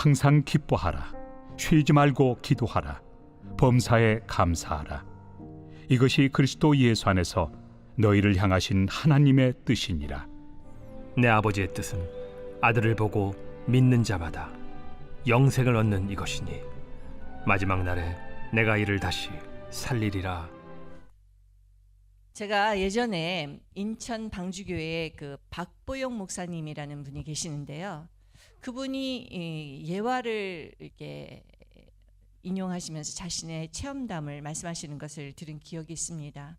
항상 기뻐하라. 쉬지 말고 기도하라. 범사에 감사하라. 이것이 그리스도 예수 안에서 너희를 향하신 하나님의 뜻이니라. 내 아버지의 뜻은 아들을 보고 믿는 자마다 영생을 얻는 이것이니 마지막 날에 내가 이를 다시 살리리라. 제가 예전에 인천 방주교회에 그 박보영 목사님이라는 분이 계시는데요. 그분이 예화를 이렇게 인용하시면서 자신의 체험담을 말씀하시는 것을 들은 기억이 있습니다.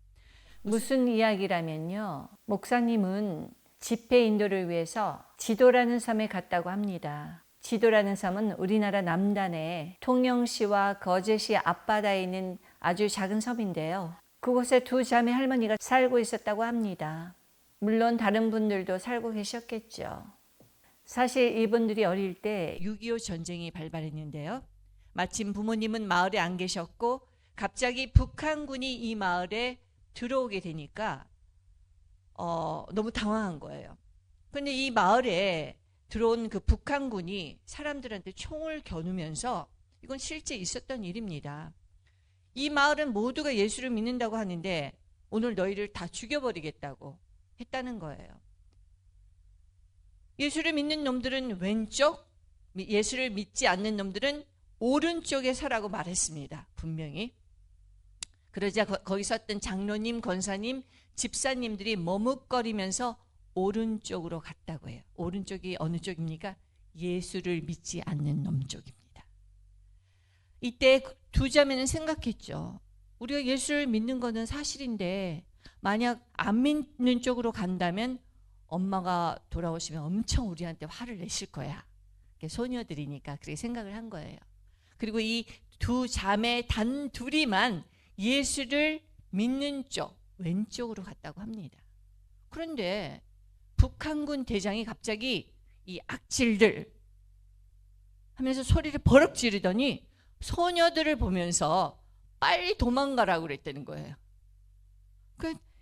무슨 이야기라면요. 목사님은 집회 인도를 위해서 지도라는 섬에 갔다고 합니다. 지도라는 섬은 우리나라 남단에 통영시와 거제시 앞바다에 있는 아주 작은 섬인데요. 그곳에 두 자매 할머니가 살고 있었다고 합니다. 물론 다른 분들도 살고 계셨겠죠. 사실 이분들이 어릴 때 6.25 전쟁이 발발했는데요. 마침 부모님은 마을에 안 계셨고 갑자기 북한군이 이 마을에 들어오게 되니까 너무 당황한 거예요. 그런데 이 마을에 들어온 그 북한군이 사람들한테 총을 겨누면서, 이건 실제 있었던 일입니다. 이 마을은 모두가 예수를 믿는다고 하는데 오늘 너희를 다 죽여버리겠다고 했다는 거예요. 예수를 믿는 놈들은 왼쪽, 예수를 믿지 않는 놈들은 오른쪽에 서라고 말했습니다. 분명히. 그러자 거기 섰던 장로님, 권사님, 집사님들이 머뭇거리면서 오른쪽으로 갔다고 해요. 오른쪽이 어느 쪽입니까? 예수를 믿지 않는 놈 쪽입니다. 이때 두 자매는 생각했죠. 우리가 예수를 믿는 거는 사실인데 만약 안 믿는 쪽으로 간다면 엄마가 돌아오시면 엄청 우리한테 화를 내실 거야. 소녀들이니까 그렇게 생각을 한 거예요. 그리고 이 두 자매 단 둘이만 예수를 믿는 쪽, 왼쪽으로 갔다고 합니다. 그런데 북한군 대장이 갑자기 이 악질들 하면서 소리를 버럭 지르더니 소녀들을 보면서 빨리 도망가라고 그랬다는 거예요.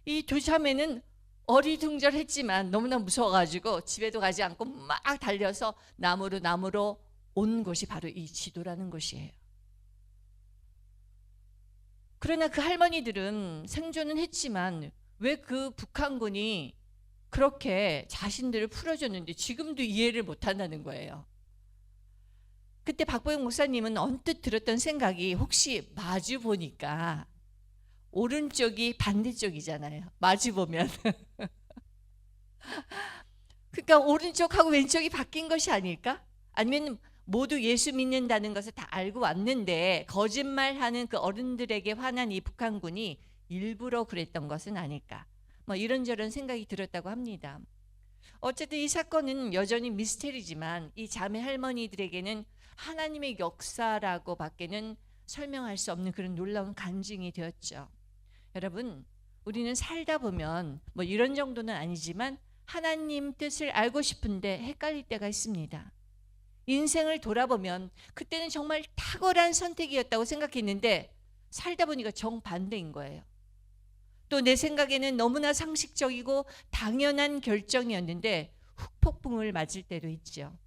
이 두 자매는 어리둥절했지만 너무나 무서워가지고 집에도 가지 않고 막 달려서 나무로 온 곳이 바로 이 지도라는 곳이에요. 그러나 그 할머니들은 생존은 했지만 왜 그 북한군이 그렇게 자신들을 풀어줬는지 지금도 이해를 못한다는 거예요. 그때 박보영 목사님은 언뜻 들었던 생각이, 혹시 마주 보니까 오른쪽이 반대쪽이잖아요. 마주 보면. 그러니까 오른쪽하고 왼쪽이 바뀐 것이 아닐까? 아니면 모두 예수 믿는다는 것을 다 알고 왔는데 거짓말하는 그 어른들에게 화난 이 북한군이 일부러 그랬던 것은 아닐까? 뭐 이런저런 생각이 들었다고 합니다. 어쨌든 이 사건은 여전히 미스테리지만 이 자매 할머니들에게는 하나님의 역사라고 밖에는 설명할 수 없는 그런 놀라운 간증이 되었죠. 여러분, 우리는 살다 보면 뭐 이런 정도는 아니지만 하나님 뜻을 알고 싶은데 헷갈릴 때가 있습니다. 인생을 돌아보면 그때는 정말 탁월한 선택이었다고 생각했는데 살다 보니까 정반대인 거예요. 또 내 생각에는 너무나 상식적이고 당연한 결정이었는데 후폭풍을 맞을 때도 있죠.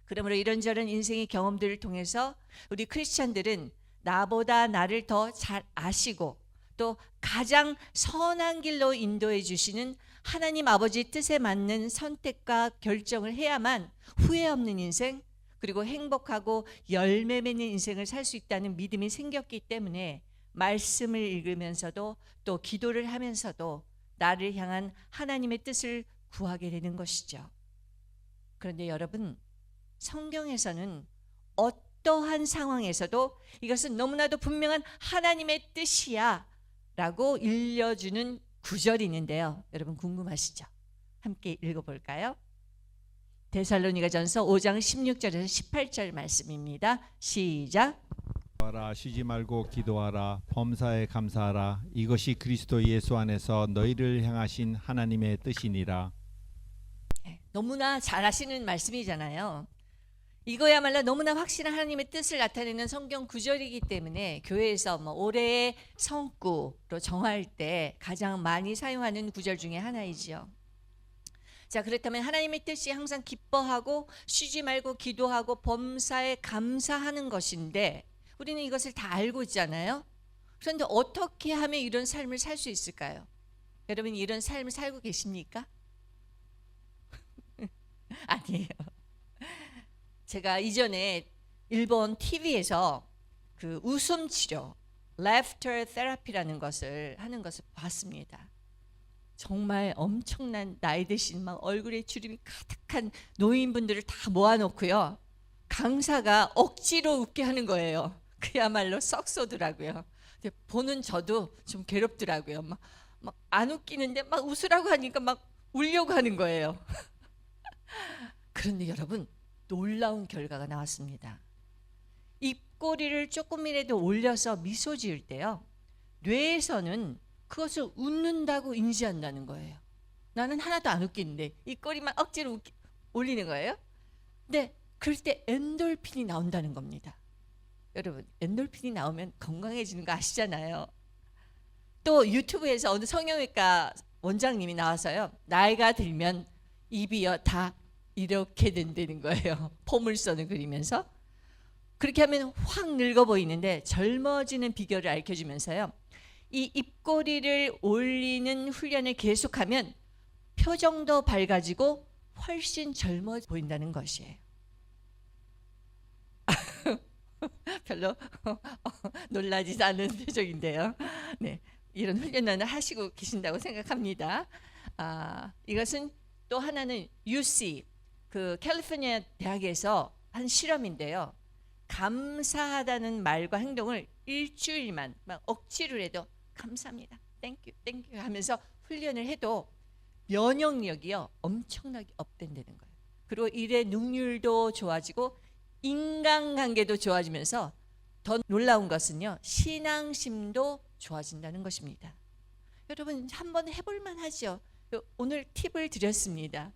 그러므로 이런저런 인생의 경험들을 통해서 우리 크리스찬들은 나보다 나를 더 잘 아시고 또 가장 선한 길로 인도해 주시는 하나님 아버지의 뜻에 맞는 선택과 결정을 해야만 후회 없는 인생, 그리고 행복하고 열매 맺는 인생을 살 수 있다는 믿음이 생겼기 때문에 말씀을 읽으면서도 또 기도를 하면서도 나를 향한 하나님의 뜻을 구하게 되는 것이죠. 그런데 여러분, 성경에서는 어떠한 상황에서도 이것은 너무나도 분명한 하나님의 뜻이야 라고 일러주는 구절이 있는데요. 여러분 궁금하시죠? 함께 읽어볼까요? 데살로니가전서 5장 16절에서 18절 말씀입니다. 시작. 쉬지 말고 기도하라. 범사에 감사하라. 이것이 그리스도 예수 안에서 너희를 향하신 하나님의 뜻이니라. 너무나 잘 아시는 말씀이잖아요. 이거야말로 너무나 확실한 하나님의 뜻을 나타내는 성경 구절이기 때문에 교회에서 올해의 성구로 정할 때 가장 많이 사용하는 구절 중에 하나이지요. 자, 그렇다면 하나님의 뜻이 항상 기뻐하고 쉬지 말고 기도하고 범사에 감사하는 것인데 우리는 이것을 다 알고 있잖아요. 그런데 어떻게 하면 이런 삶을 살 수 있을까요? 여러분 이런 삶을 살고 계십니까? 아니에요. 제가 이전에 일본 TV에서 그 웃음 치료, laughter therapy라는 것을 하는 것을 봤습니다. 정말 엄청난 나이 드신 막 얼굴에 주름이 가득한 노인분들을 다 모아놓고요. 강사가 억지로 웃게 하는 거예요. 그야말로 썩 쏘더라고요. 보는 저도 좀 괴롭더라고요. 막 안 웃기는데 막 웃으라고 하니까 막 울려고 하는 거예요. 그런데 여러분 놀라운 결과가 나왔습니다. 입꼬리를 조금이라도 올려서 미소 지을 때요. 뇌에서는 그것을 웃는다고 인지한다는 거예요. 나는 하나도 안 웃기는데 입꼬리만 억지로 올리는 거예요. 근데 그럴 때 엔돌핀이 나온다는 겁니다. 여러분 엔돌핀이 나오면 건강해지는 거 아시잖아요. 또 유튜브에서 어느 성형외과 원장님이 나와서요. 나이가 들면 입이요 다 이렇게 된다는 거예요. 포물선을 그리면서. 그렇게 하면 확 늙어 보이는데 젊어지는 비결을 알려주면서요. 이 입꼬리를 올리는 훈련을 계속하면 표정도 밝아지고 훨씬 젊어 보인다는 것이에요. 별로 놀라지 않은 표정인데요. 네, 이런 훈련을 하시고 계신다고 생각합니다. 이것은 또 하나는 UC, 그 캘리포니아 대학에서 한 실험인데요. 감사하다는 말과 행동을 일주일만 막 억지로 해도 감사합니다, 땡큐 땡큐 하면서 훈련을 해도 면역력이요 엄청나게 업된다는 거예요. 그리고 일의 능률도 좋아지고 인간관계도 좋아지면서 더 놀라운 것은요 신앙심도 좋아진다는 것입니다. 여러분 한번 해볼만 하죠. 오늘 팁을 드렸습니다.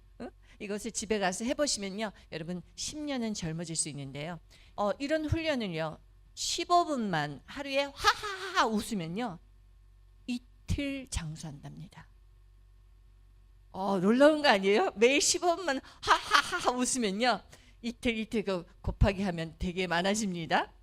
이것을 집에 가서 해보시면요 여러분 10년은 젊어질 수 있는데요. 이런 훈련을요 15분만 하루에 하하하 웃으면요 이틀 장수한답니다. 놀라운 거 아니에요? 매일 15분만 하하하 웃으면요 이틀 곱하기 하면 되게 많아집니다.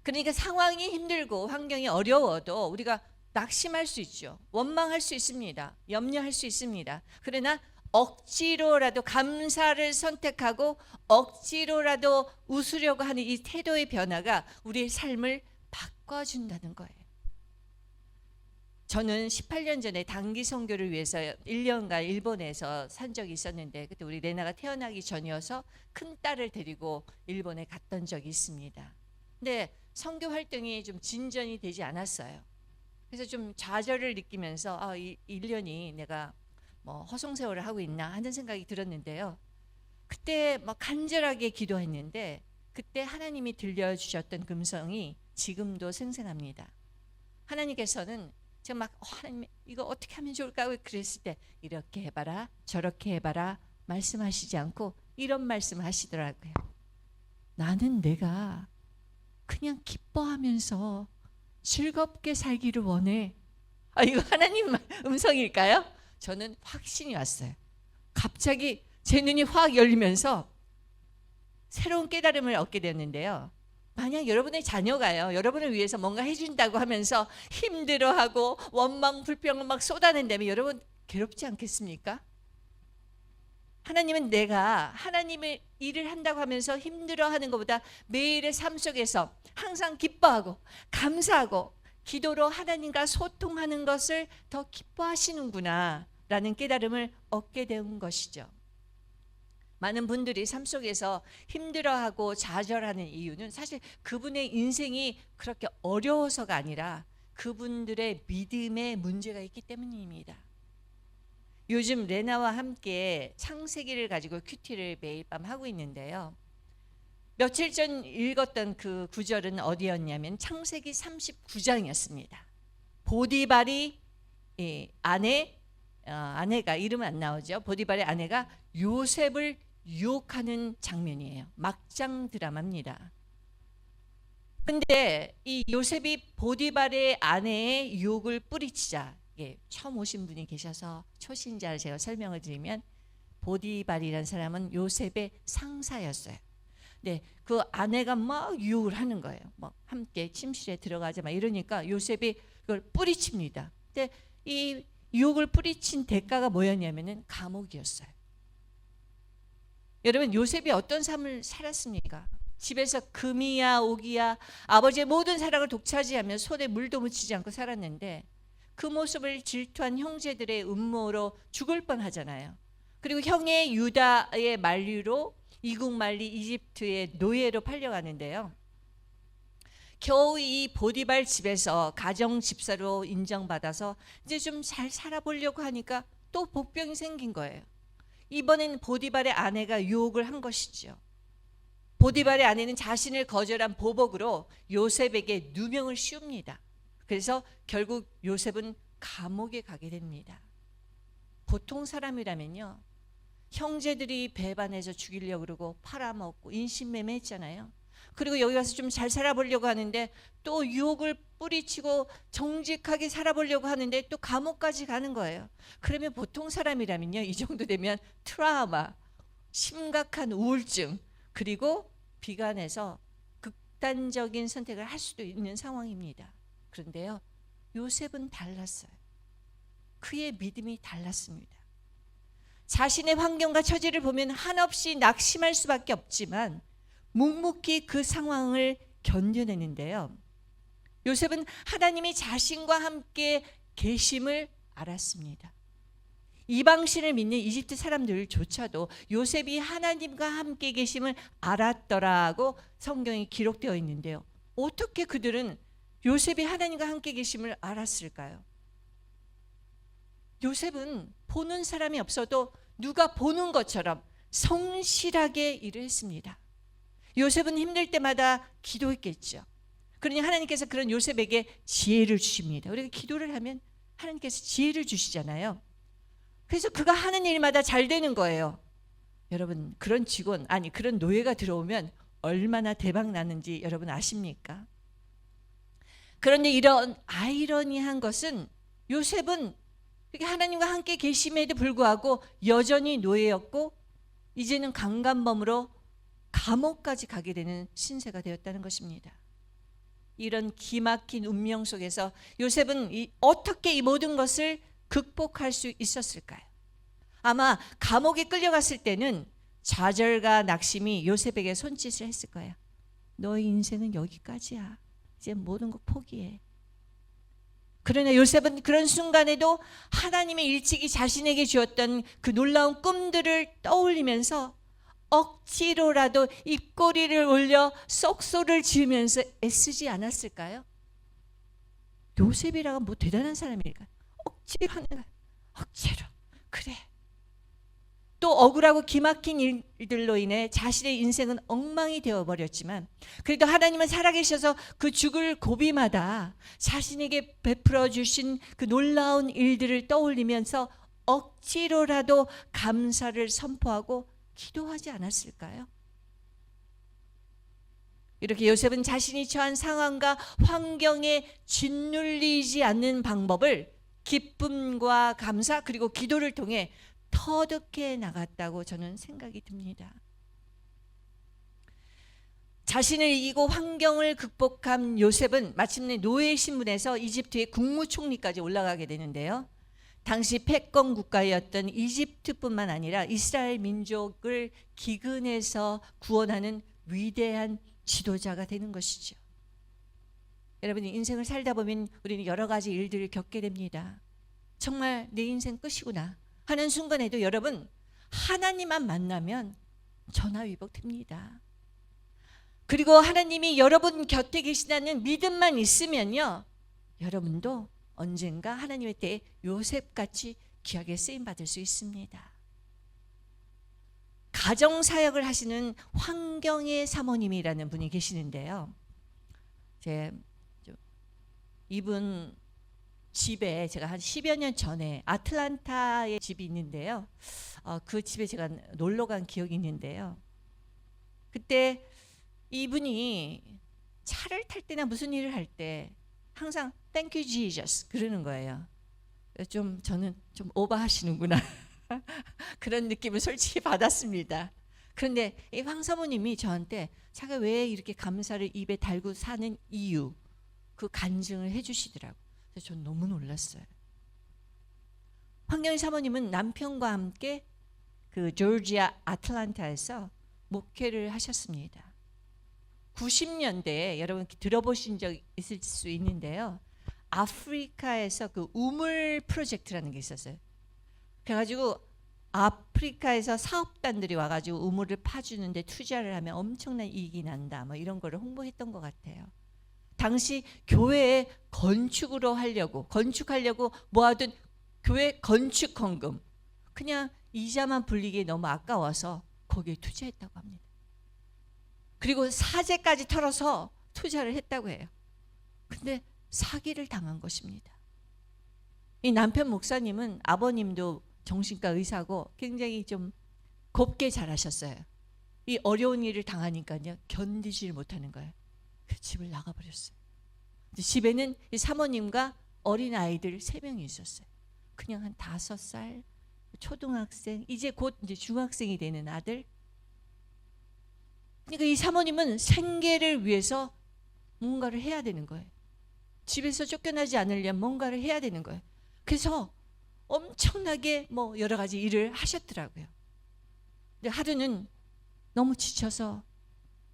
그러니까 상황이 힘들고 환경이 어려워도 우리가 낙심할 수 있죠. 원망할 수 있습니다. 염려할 수 있습니다. 그러나 억지로라도 감사를 선택하고 억지로라도 웃으려고 하는 이 태도의 변화가 우리의 삶을 바꿔준다는 거예요. 저는 18년 전에 단기 선교를 위해서 1년간 일본에서 산 적이 있었는데 그때 우리 레나가 태어나기 전이어서 큰 딸을 데리고 일본에 갔던 적이 있습니다. 근데 선교 활동이 좀 진전이 되지 않았어요. 그래서 좀 좌절을 느끼면서 이 1년이 내가 뭐 허송세월을 하고 있나 하는 생각이 들었는데요. 그때 막 간절하게 기도했는데 그때 하나님이 들려주셨던 음성이 지금도 생생합니다. 하나님께서는 제가 막 하나님 이거 어떻게 하면 좋을까 그랬을 때 이렇게 해봐라 저렇게 해봐라 말씀하시지 않고 이런 말씀 하시더라고요. 나는 내가 그냥 기뻐하면서 즐겁게 살기를 원해. 이거 하나님 음성일까요? 저는 확신이 왔어요. 갑자기 제 눈이 확 열리면서 새로운 깨달음을 얻게 되었는데요. 만약 여러분의 자녀가요 여러분을 위해서 뭔가 해준다고 하면서 힘들어하고 원망 불평을 막 쏟아낸다면 여러분 괴롭지 않겠습니까? 하나님은 내가 하나님의 일을 한다고 하면서 힘들어하는 것보다 매일의 삶 속에서 항상 기뻐하고 감사하고 기도로 하나님과 소통하는 것을 더 기뻐하시는구나 라는 깨달음을 얻게 된 것이죠. 많은 분들이 삶 속에서 힘들어하고 좌절하는 이유는 사실 그분의 인생이 그렇게 어려워서가 아니라 그분들의 믿음에 문제가 있기 때문입니다. 요즘 레나와 함께 창세기를 가지고 큐티를 매일 밤 하고 있는데요. 며칠 전 읽었던 그 구절은 어디였냐면 창세기 39장이었습니다. 보디발이 아내가 이름은 안 나오죠. 보디발의 아내가 요셉을 유혹하는 장면이에요. 막장 드라마입니다. 근데 이 요셉이 보디발의 아내의 유혹을 뿌리치자 이게 처음 오신 분이 계셔서 초신자를 제가 설명을 드리면, 보디발이라는 사람은 요셉의 상사였어요. 네, 그 아내가 막 유혹을 하는 거예요. 막 함께 침실에 들어가자 막 이러니까 요셉이 그걸 뿌리칩니다. 근데 이 유혹을 뿌리친 대가가 뭐였냐면은 감옥이었어요. 여러분, 요셉이 어떤 삶을 살았습니까? 집에서 금이야 오기야 아버지의 모든 사랑을 독차지하며 손에 물도 묻히지 않고 살았는데, 그 모습을 질투한 형제들의 음모로 죽을 뻔하잖아요. 그리고 형의 유다의 만류로 이국 만리 이집트의 노예로 팔려가는데요. 겨우 이 보디발 집에서 가정 집사로 인정받아서 이제 좀 잘 살아보려고 하니까 또 복병이 생긴 거예요. 이번엔 보디발의 아내가 유혹을 한 것이죠. 보디발의 아내는 자신을 거절한 보복으로 요셉에게 누명을 씌웁니다. 그래서 결국 요셉은 감옥에 가게 됩니다. 보통 사람이라면요, 형제들이 배반해서 죽이려고 그러고 팔아먹고 인신매매했잖아요. 그리고 여기 가서 좀 잘 살아보려고 하는데 또 유혹을 뿌리치고 정직하게 살아보려고 하는데 또 감옥까지 가는 거예요. 그러면 보통 사람이라면요, 이 정도 되면 트라우마, 심각한 우울증, 그리고 비관해서 극단적인 선택을 할 수도 있는 상황입니다. 그런데요, 요셉은 달랐어요. 그의 믿음이 달랐습니다. 자신의 환경과 처지를 보면 한없이 낙심할 수밖에 없지만 묵묵히 그 상황을 견뎌내는데요. 요셉은 하나님이 자신과 함께 계심을 알았습니다. 이방신을 믿는 이집트 사람들조차도 요셉이 하나님과 함께 계심을 알았더라고 성경에 기록되어 있는데요. 어떻게 그들은 요셉이 하나님과 함께 계심을 알았을까요? 요셉은 보는 사람이 없어도 누가 보는 것처럼 성실하게 일을 했습니다. 요셉은 힘들 때마다 기도했겠죠. 그러니 하나님께서 그런 요셉에게 지혜를 주십니다. 우리가 기도를 하면 하나님께서 지혜를 주시잖아요. 그래서 그가 하는 일마다 잘 되는 거예요. 여러분, 그런 직원, 아니 그런 노예가 들어오면 얼마나 대박 나는지 여러분 아십니까? 그런데 이런 아이러니한 것은 요셉은 하나님과 함께 계심에도 불구하고 여전히 노예였고 이제는 강간범으로 감옥까지 가게 되는 신세가 되었다는 것입니다. 이런 기막힌 운명 속에서 요셉은 어떻게 이 모든 것을 극복할 수 있었을까요? 아마 감옥에 끌려갔을 때는 좌절과 낙심이 요셉에게 손짓을 했을 거예요. 너의 인생은 여기까지야. 이제 모든 거 포기해. 그러나 요셉은 그런 순간에도 하나님의 일찍이 자신에게 주었던 그 놀라운 꿈들을 떠올리면서 억지로라도 입꼬리를 올려 썩소를 지으면서 애쓰지 않았을까요? 요셉이라고 뭐 대단한 사람일까? 억지로 하는 거야. 억지로. 그래. 또 억울하고 기막힌 일들로 인해 자신의 인생은 엉망이 되어버렸지만 그래도 하나님은 살아계셔서 그 죽을 고비마다 자신에게 베풀어 주신 그 놀라운 일들을 떠올리면서 억지로라도 감사를 선포하고 기도하지 않았을까요? 이렇게 요셉은 자신이 처한 상황과 환경에 짓눌리지 않는 방법을 기쁨과 감사 그리고 기도를 통해 터득해 나갔다고 저는 생각이 듭니다. 자신을 이기고 환경을 극복한 요셉은 마침내 노예 신분에서 이집트의 국무총리까지 올라가게 되는데요. 당시 패권 국가였던 이집트뿐만 아니라 이스라엘 민족을 기근에서 구원하는 위대한 지도자가 되는 것이죠. 여러분, 인생을 살다 보면 우리는 여러 가지 일들을 겪게 됩니다. 정말 내 인생 끝이구나 하는 순간에도 여러분, 하나님만 만나면 전화위복됩니다. 그리고 하나님이 여러분 곁에 계시다는 믿음만 있으면요, 여러분도 언젠가 하나님의 때에 요셉같이 귀하게 쓰임받을 수 있습니다. 가정사역을 하시는 환경의 사모님이라는 분이 계시는데요. 이분 집에 제가 한 10여 년 전에 아틀란타에 집이 있는데요. 그 집에 제가 놀러 간 기억이 있는데요. 그때 이분이 차를 탈 때나 무슨 일을 할 때 항상 Thank you Jesus 그러는 거예요. 저는 좀 오버하시는구나 그런 느낌을 솔직히 받았습니다. 그런데 이 황 사모님이 저한테 자기가 왜 이렇게 감사를 입에 달고 사는 이유, 그 간증을 해주시더라고요. 그래서 전 너무 놀랐어요. 황경희 사모님은 남편과 함께 그 조지아 아틀란타에서 목회를 하셨습니다. 90년대에 여러분 들어보신 적 있을 수 있는데요. 아프리카에서 그 우물 프로젝트라는 게 있었어요. 그래가지고 아프리카에서 사업단들이 와가지고 우물을 파주는데 투자를 하면 엄청난 이익이 난다, 뭐 이런 거를 홍보했던 것 같아요. 당시 교회에 건축하려고 모아둔 교회 건축 헌금, 그냥 이자만 불리기에 너무 아까워서 거기에 투자했다고 합니다. 그리고 사재까지 털어서 투자를 했다고 해요. 근데 사기를 당한 것입니다. 이 남편 목사님은 아버님도 정신과 의사고 굉장히 좀 곱게 자라셨어요. 이 어려운 일을 당하니까요 견디지를 못하는 거예요. 그 집을 나가버렸어요. 집에는 이 사모님과 어린 아이들 3명이 있었어요. 그냥 한 5살 초등학생, 이제 곧 이제 중학생이 되는 아들. 그러니까 이 사모님은 생계를 위해서 뭔가를 해야 되는 거예요. 집에서 쫓겨나지 않으려면 뭔가를 해야 되는 거예요. 그래서 엄청나게 뭐 여러 가지 일을 하셨더라고요. 근데 하루는 너무 지쳐서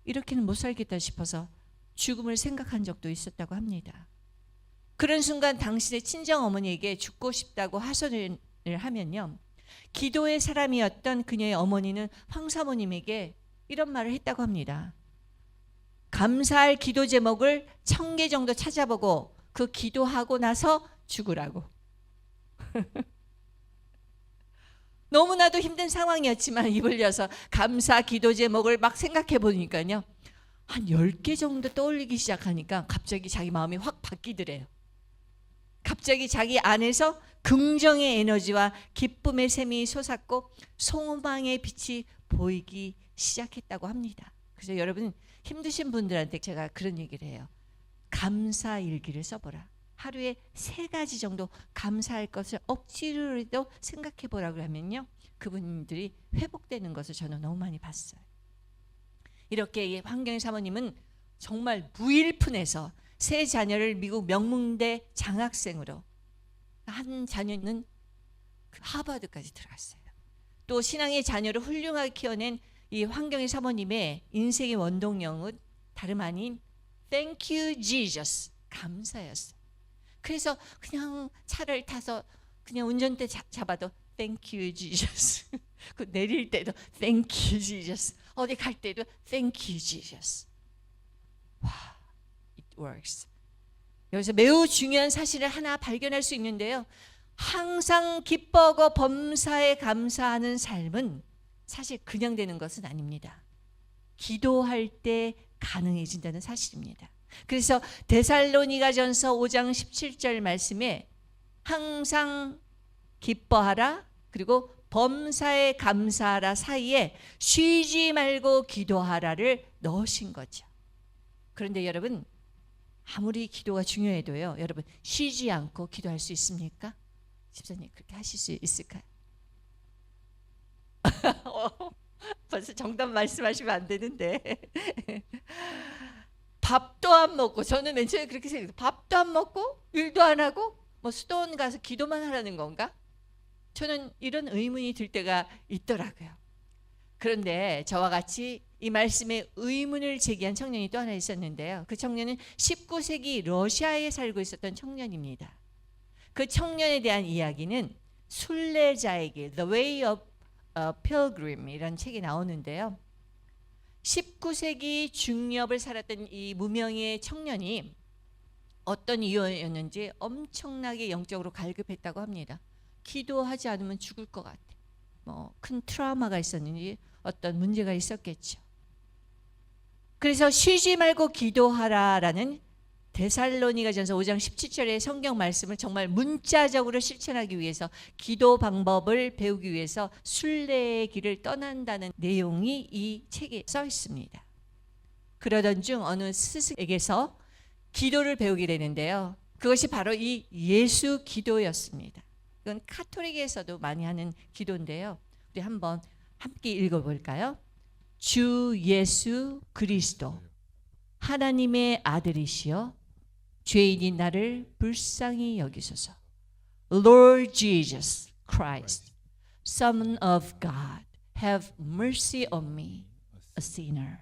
이렇게는 못 살겠다 싶어서 죽음을 생각한 적도 있었다고 합니다. 그런 순간 당신의 친정 어머니에게 죽고 싶다고 하소연을 하면요, 기도의 사람이었던 그녀의 어머니는 황 사모님에게 이런 말을 했다고 합니다. 감사할 기도 제목을 1000개 정도 찾아보고 그 기도하고 나서 죽으라고. 너무나도 힘든 상황이었지만 입을 여서 감사 기도 제목을 막 생각해 보니까요, 한 10개 정도 떠올리기 시작하니까 갑자기 자기 마음이 확 바뀌더래요. 갑자기 자기 안에서 긍정의 에너지와 기쁨의 샘이 솟았고 소망의 빛이 보이기 시작했다고 합니다. 그래서 여러분, 힘드신 분들한테 제가 그런 얘기를 해요. 감사 일기를 써보라. 하루에 3가지 정도 감사할 것을 억지로라도 생각해 보라고 하면요, 그분들이 회복되는 것을 저는 너무 많이 봤어요. 이렇게 황경희 사모님은 정말 무일푼에서 3 자녀를 미국 명문대 장학생으로, 한 자녀는 하버드까지 들어갔어요. 또 신앙의 자녀를 훌륭하게 키워낸 이 황경희 사모님의 인생의 원동력은 다름 아닌 Thank you Jesus, 감사였어요. 그래서 그냥 차를 타서 그냥 운전대 잡아도 Thank you Jesus, 그 내릴 때도 Thank you Jesus, 어디 갈 때도 Thank you Jesus. 와, it works. 여기서 매우 중요한 사실을 하나 발견할 수 있는데요, 항상 기뻐하고 범사에 감사하는 삶은 사실 그냥 되는 것은 아닙니다. 기도할 때 가능해진다는 사실입니다. 그래서 데살로니가전서 5장 17절 말씀에 항상 기뻐하라, 그리고 범사에 감사하라 사이에 쉬지 말고 기도하라를 넣으신 거죠. 그런데 여러분, 아무리 기도가 중요해도요, 여러분 쉬지 않고 기도할 수 있습니까? 집사님, 그렇게 하실 수 있을까요? 벌써 정답 말씀하시면 안 되는데 밥도 안 먹고, 저는 맨 처음에 그렇게 생각해요. 밥도 안 먹고 일도 안 하고 뭐 수도원 가서 기도만 하라는 건가? 저는 이런 의문이 들 때가 있더라고요. 그런데 저와 같이 이 말씀에 의문을 제기한 청년이 또 하나 있었는데요. 그 청년은 19세기 러시아에 살고 있었던 청년입니다. 그 청년에 대한 이야기는 순례자의 길, The Way of Pilgrim 이라는 책이 나오는데요. 19세기 중엽을 살았던 이 무명의 청년이 어떤 이유였는지 엄청나게 영적으로 갈급했다고 합니다. 기도하지 않으면 죽을 것 같아. 뭐 큰 트라우마가 있었는지 어떤 문제가 있었겠죠. 그래서 쉬지 말고 기도하라라는 데살로니가전서 5장 17절의 성경 말씀을 정말 문자적으로 실천하기 위해서, 기도 방법을 배우기 위해서 순례의 길을 떠난다는 내용이 이 책에 써 있습니다. 그러던 중 어느 스승에게서 기도를 배우게 되는데요. 그것이 바로 이 예수 기도였습니다. 이건 카톨릭에서도 많이 하는 기도인데요. 우리 한번 함께 읽어볼까요? 주 예수 그리스도 하나님의 아들이시여 죄인인 나를 불쌍히 여기소서. Lord Jesus Christ, Son of God, have mercy on me, a sinner.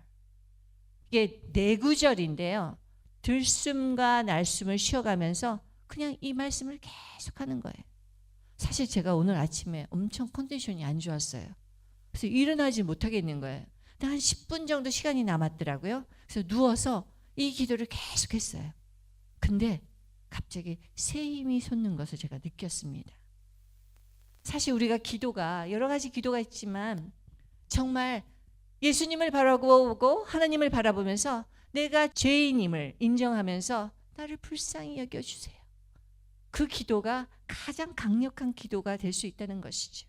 이게 네 구절인데요. 들숨과 날숨을 쉬어가면서 그냥 이 말씀을 계속하는 거예요. 사실 제가 오늘 아침에 엄청 컨디션이 안 좋았어요. 그래서 일어나지 못하겠는 거예요. 근데 한 10분 정도 시간이 남았더라고요. 그래서 누워서 이 기도를 계속했어요. 근데 갑자기 새 힘이 솟는 것을 제가 느꼈습니다. 사실 우리가 기도가 여러 가지 기도가 있지만 정말 예수님을 바라보고 하나님을 바라보면서 내가 죄인임을 인정하면서 나를 불쌍히 여겨주세요. 그 기도가 가장 강력한 기도가 될 수 있다는 것이죠.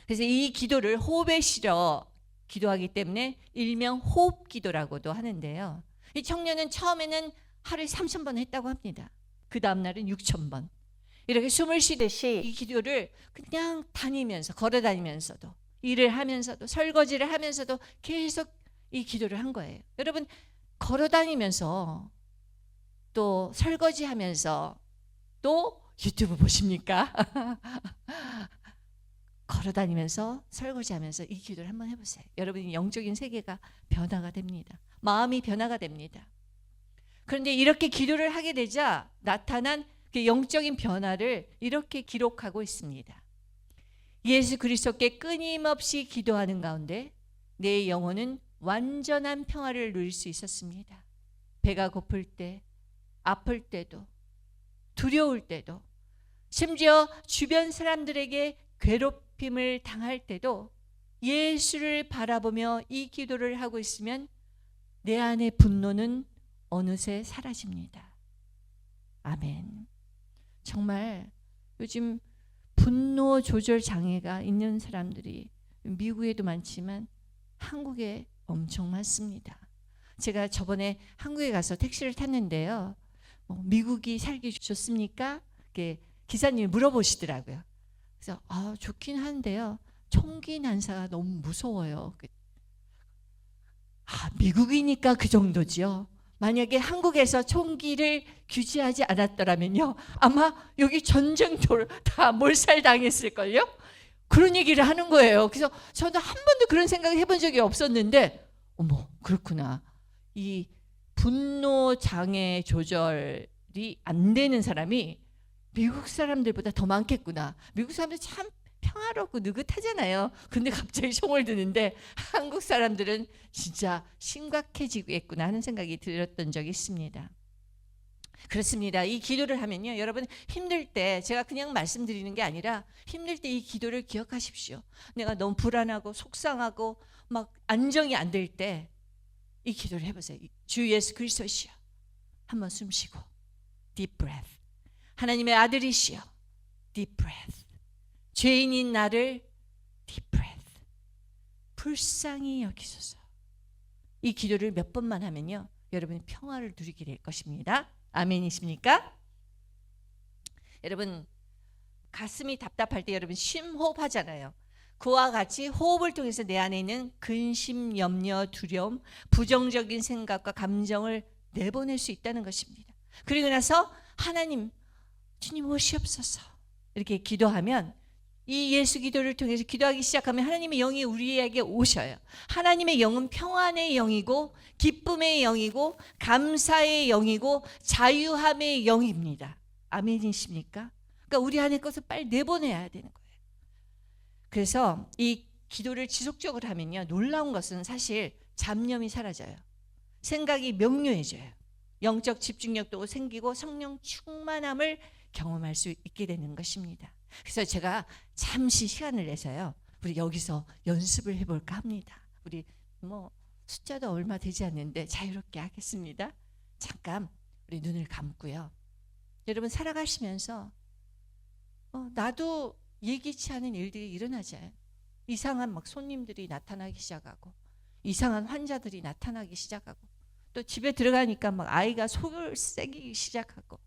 그래서 이 기도를 호흡에 실어 기도하기 때문에 일명 호흡기도라고도 하는데요. 이 청년은 처음에는 하루에 3,000번 했다고 합니다. 그 다음 날은 6,000번. 이렇게 숨을 쉬듯이 이 기도를 그냥 다니면서 걸어 다니면서도 일을 하면서도 설거지를 하면서도 계속 이 기도를 한 거예요. 여러분 걸어 다니면서 또 설거지하면서 또 유튜브 보십니까? 걸어 다니면서 설거지하면서 이 기도를 한번 해보세요. 여러분의 영적인 세계가 변화가 됩니다. 마음이 변화가 됩니다. 그런데 이렇게 기도를 하게 되자 나타난 그 영적인 변화를 이렇게 기록하고 있습니다. 예수 그리스도께 끊임없이 기도하는 가운데 내 영혼은 완전한 평화를 누릴 수 있었습니다. 배가 고플 때, 아플 때도, 두려울 때도, 심지어 주변 사람들에게 괴롭힘을 당할 때도 예수를 바라보며 이 기도를 하고 있으면 내 안의 분노는 어느새 사라집니다. 아멘. 정말 요즘 분노 조절 장애가 있는 사람들이 미국에도 많지만 한국에 엄청 많습니다. 제가 저번에 한국에 가서 택시를 탔는데요. 미국이 살기 좋습니까? 기사님이 물어보시더라고요. 그래서 좋긴 한데요. 총기 난사가 너무 무서워요. 미국이니까 그 정도지요. 만약에 한국에서 총기를 규제하지 않았더라면요. 아마 여기 전쟁터를 다 몰살당했을걸요. 그런 얘기를 하는 거예요. 그래서 저도 한 번도 그런 생각을 해본 적이 없었는데 어머 그렇구나. 이 분노 장애 조절이 안 되는 사람이 미국 사람들보다 더 많겠구나. 미국 사람들 참 평화롭고 느긋하잖아요. 근데 갑자기 총을 드는데 한국 사람들은 진짜 심각해지겠구나 하는 생각이 들었던 적이 있습니다. 그렇습니다. 이 기도를 하면요. 여러분 힘들 때 제가 그냥 말씀드리는 게 아니라 힘들 때 이 기도를 기억하십시오. 내가 너무 불안하고 속상하고 막 안정이 안 될 때 이 기도를 해보세요. 주 예수 그리스도시여. 한번 숨 쉬고 deep breath. 하나님의 아들이시여. deep breath. 죄인인 나를 deep breath. 불쌍히 여기소서. 이 기도를 몇 번만 하면요. 여러분이 평화를 누리게 될 것입니다. 아멘이십니까? 여러분 가슴이 답답할 때 여러분 심호흡하잖아요. 그와 같이 호흡을 통해서 내 안에 있는 근심, 염려, 두려움, 부정적인 생각과 감정을 내보낼 수 있다는 것입니다. 그리고 나서 하나님, 주님 오시옵소서 이렇게 기도하면 이 예수 기도를 통해서 기도하기 시작하면 하나님의 영이 우리에게 오셔요. 하나님의 영은 평안의 영이고 기쁨의 영이고 감사의 영이고 자유함의 영입니다. 아멘이십니까? 그러니까 우리 안에 것을 빨리 내보내야 되는 거예요. 그래서 이 기도를 지속적으로 하면요. 놀라운 것은 사실 잡념이 사라져요. 생각이 명료해져요. 영적 집중력도 생기고 성령 충만함을 경험할 수 있게 되는 것입니다. 그래서 제가 잠시 시간을 내서요. 우리 여기서 연습을 해볼까 합니다. 우리 숫자도 얼마 되지 않는데 자유롭게 하겠습니다. 잠깐 우리 눈을 감고요. 여러분 살아가시면서 나도 예기치 않은 일들이 일어나잖아요. 이상한 손님들이 나타나기 시작하고 이상한 환자들이 나타나기 시작하고 또 집에 들어가니까 아이가 속을 새기기 시작하고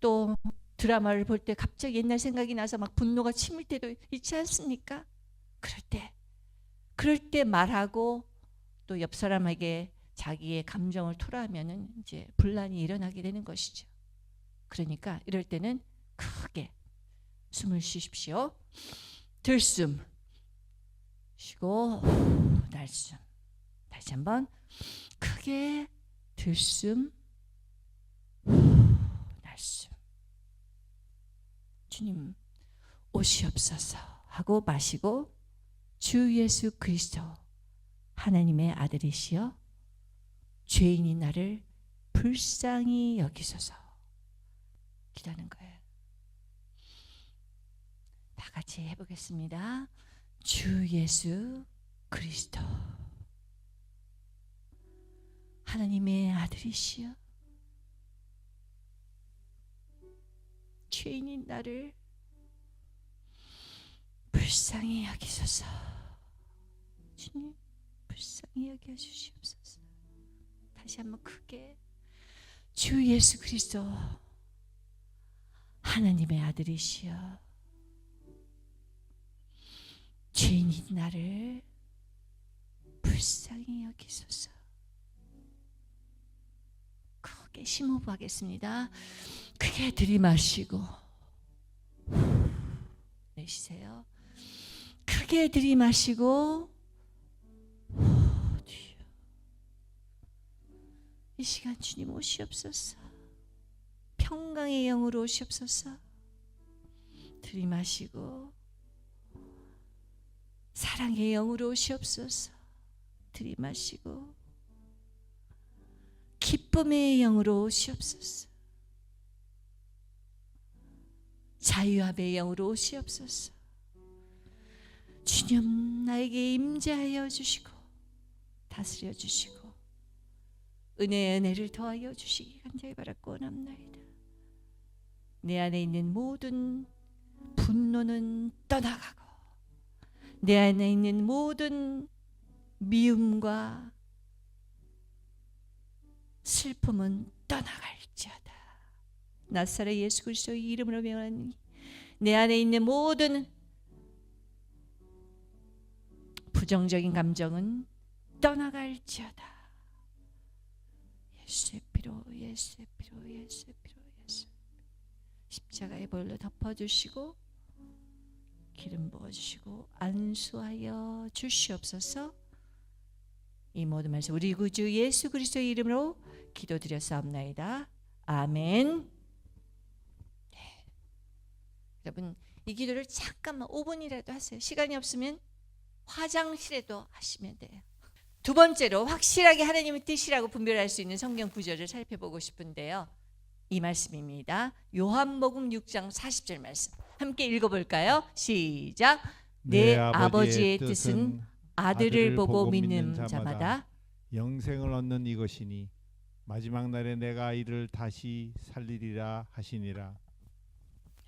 또 드라마를 볼 때 갑자기 옛날 생각이 나서 막 분노가 치밀 때도 있지 않습니까? 그럴 때 말하고 또 옆 사람에게 자기의 감정을 토로하면은 이제 분란이 일어나게 되는 것이죠. 그러니까 이럴 때는 크게 숨을 쉬십시오. 들숨 쉬고 날숨. 다시 한번 크게 들숨 날숨. 주님 오시옵소서 하고 마시고 주 예수 그리스도 하나님의 아들이시여 죄인인 나를 불쌍히 여기소서 기도하는 거예요. 다 같이 해보겠습니다. 주 예수 그리스도 하나님의 아들이시여 죄인인 나를 불쌍히 여기소서. 주님 불쌍히 여겨 주시옵소서. 다시 한번 크게 주 예수 그리스도 하나님의 아들이시여 죄인인 나를 불쌍히 여기소서. 크게 심호흡하겠습니다. 크게 들이마시고 내쉬세요. 크게 들이마시고 이 시간 주님 오시옵소서. 평강의 영으로 오시옵소서. 들이마시고 사랑의 영으로 오시옵소서. 들이마시고 기쁨의 영으로 오시옵소서. 자유함의 영으로 오시옵소서. 주님 나에게 임재하여 주시고 다스려 주시고 은혜의 은혜를 더하여 주시기 간절히 바라고 원합나이다. 내 안에 있는 모든 분노는 떠나가고 내 안에 있는 모든 미움과 슬픔은 떠나갈지어다. 나사렛 예수 그리스도의 이름으로 명하니 내 안에 있는 모든 부정적인 감정은 떠나갈지어다. 예수의 피로 예수의 피로 예수의 피로 예수. 십자가의 보혈로 덮어주시고 기름 부어주시고 안수하여 주시옵소서. 이 모든 말씀 우리 구주 예수 그리스도의 이름으로 기도드렸사옵나이다. 아멘. 네. 여러분 이 기도를 잠깐만 5분이라도 하세요. 시간이 없으면 화장실에도 하시면 돼요. 두 번째로 확실하게 하나님의 뜻이라고 분별할 수 있는 성경 구절을 살펴보고 싶은데요. 이 말씀입니다. 요한복음 6장 40절 말씀 함께 읽어볼까요? 시작. 내 아버지의 뜻은 아들을 보고 믿는 자마다 영생을 얻는 이것이니 마지막 날에 내가 이를 다시 살리리라 하시니라.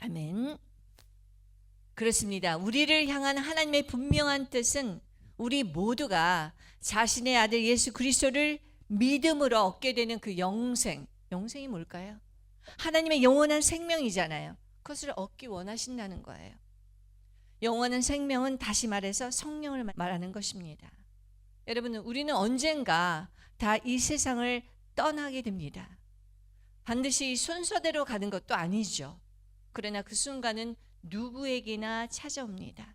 아멘. 그렇습니다. 우리를 향한 하나님의 분명한 뜻은 우리 모두가 자신의 아들 예수 그리스도를 믿음으로 얻게 되는 그 영생. 영생이 뭘까요? 하나님의 영원한 생명이잖아요. 그것을 얻기 원하신다는 거예요. 영원한 생명은 다시 말해서 성령을 말하는 것입니다. 여러분, 우리는 언젠가 다 이 세상을 떠나게 됩니다. 반드시 이 순서대로 가는 것도 아니죠. 그러나 그 순간은 누구에게나 찾아옵니다.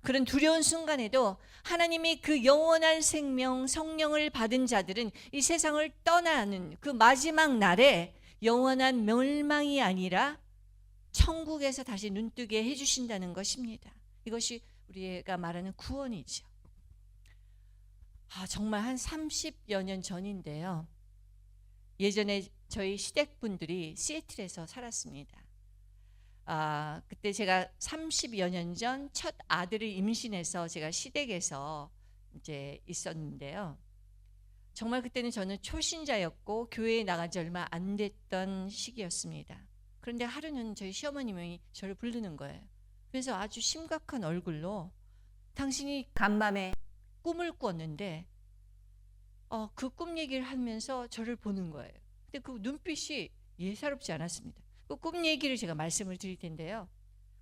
그런 두려운 순간에도 하나님이 그 영원한 생명 성령을 받은 자들은 이 세상을 떠나는 그 마지막 날에 영원한 멸망이 아니라 천국에서 다시 눈뜨게 해주신다는 것입니다. 이것이 우리가 말하는 구원이죠. 정말 한 30여 년 전인데요. 예전에 저희 시댁분들이 시애틀에서 살았습니다. 그때 제가 30여 년 전 첫 아들을 임신해서 제가 시댁에서 이제 있었는데요. 정말 그때는 저는 초신자였고 교회에 나간 지 얼마 안 됐던 시기였습니다. 그런데 하루는 저희 시어머님이 저를 부르는 거예요. 그래서 아주 심각한 얼굴로 당신이 간밤에 꿈을 꾸었는데 그 꿈 얘기를 하면서 저를 보는 거예요. 근데 그 눈빛이 예사롭지 않았습니다. 그 꿈 얘기를 제가 말씀을 드릴 텐데요.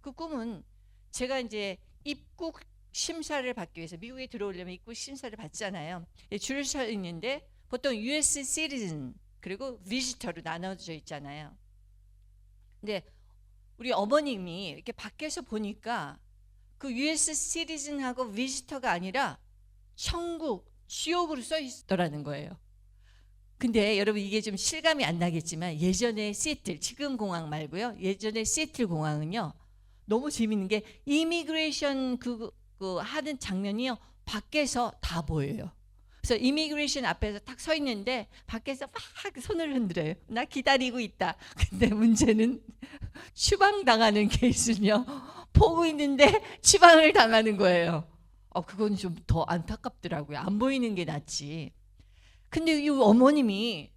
그 꿈은 제가 이제 입국 심사를 받기 위해서 미국에 들어오려면 입국 심사를 받잖아요. 줄을 서 있는데 보통 US citizen 그리고 비지터로 나눠져 있잖아요. 근데 우리 어머님이 이렇게 밖에서 보니까 그 US citizen하고 비지터가 아니라 천국, 지옥으로 써 있더라는 거예요. 근데 여러분 이게 좀 실감이 안 나겠지만 예전에 시애틀, 지금 공항 말고요. 예전에 시애틀 공항은요. 너무 재밌는 게 이미그레이션 그 하는 장면이요. 밖에서 다 보여요. 그래서 이미그레이션 앞에서 딱 서 있는데 밖에서 막 손을 흔들어요. 나 기다리고 있다. 근데 문제는 추방당하는 케이스는요. 보고 있는데 추방을 당하는 거예요. 그건 좀 더 안타깝더라고요. 안 보이는 게 낫지. 근데 이 어머님이